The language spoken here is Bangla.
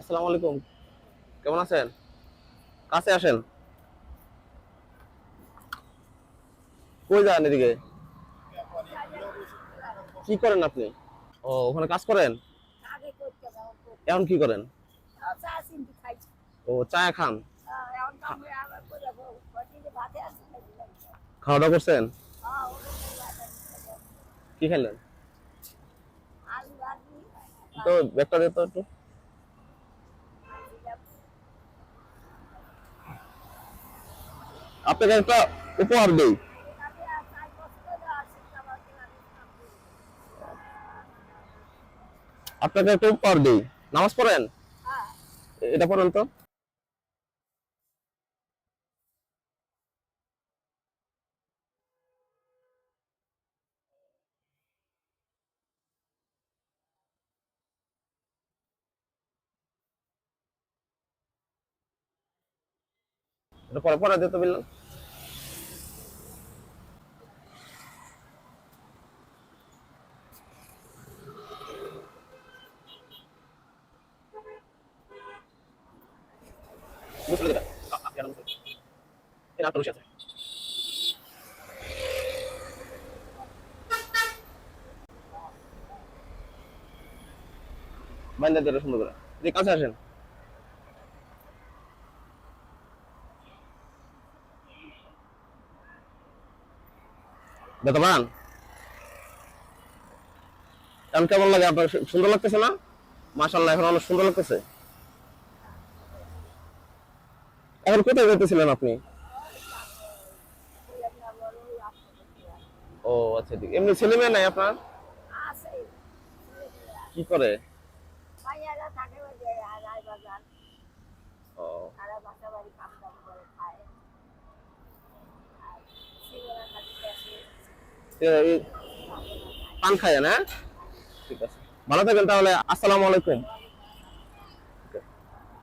আসসালামু আলাইকুম। কেমন আছেন? কাছে আসেন। কই যান এদিকে? কি করেন আপনি? ও, ওখানে কাজ করেন? এখন কি করেন? ও, চা খান। খাওয়া দাওয়া করছেন? কি খেলেন? তো ব্যাগটা দে তো একটু। আপনাকে একটা উপহার দেই। আপনাকে একটা উপহার দেই। নামাজ পড়েন? এটা পড়েন তো। এটা পরে পরে দিতে বললাম। বুঝলে দিটা। এটা আপনার আছে। বাইন্দা দিয়ে সুন্দর করে। এদিকে কাছে আসেন। বেতমান এখন কেমন লাগে আপনার? সুন্দর লাগতেছে না? মাশাআল্লাহ, এখন অনেক সুন্দর লাগতেছে। এখন কোথায় যেতেছিলেন আপনি? ও আচ্ছা, ঠিক। এমনি ছেলে মেয়ে নাই আপনার? কি করে? ও, এই পান খায় না? ঠিক আছে, ভালো থাকেন তাহলে। আসসালামু আলাইকুম।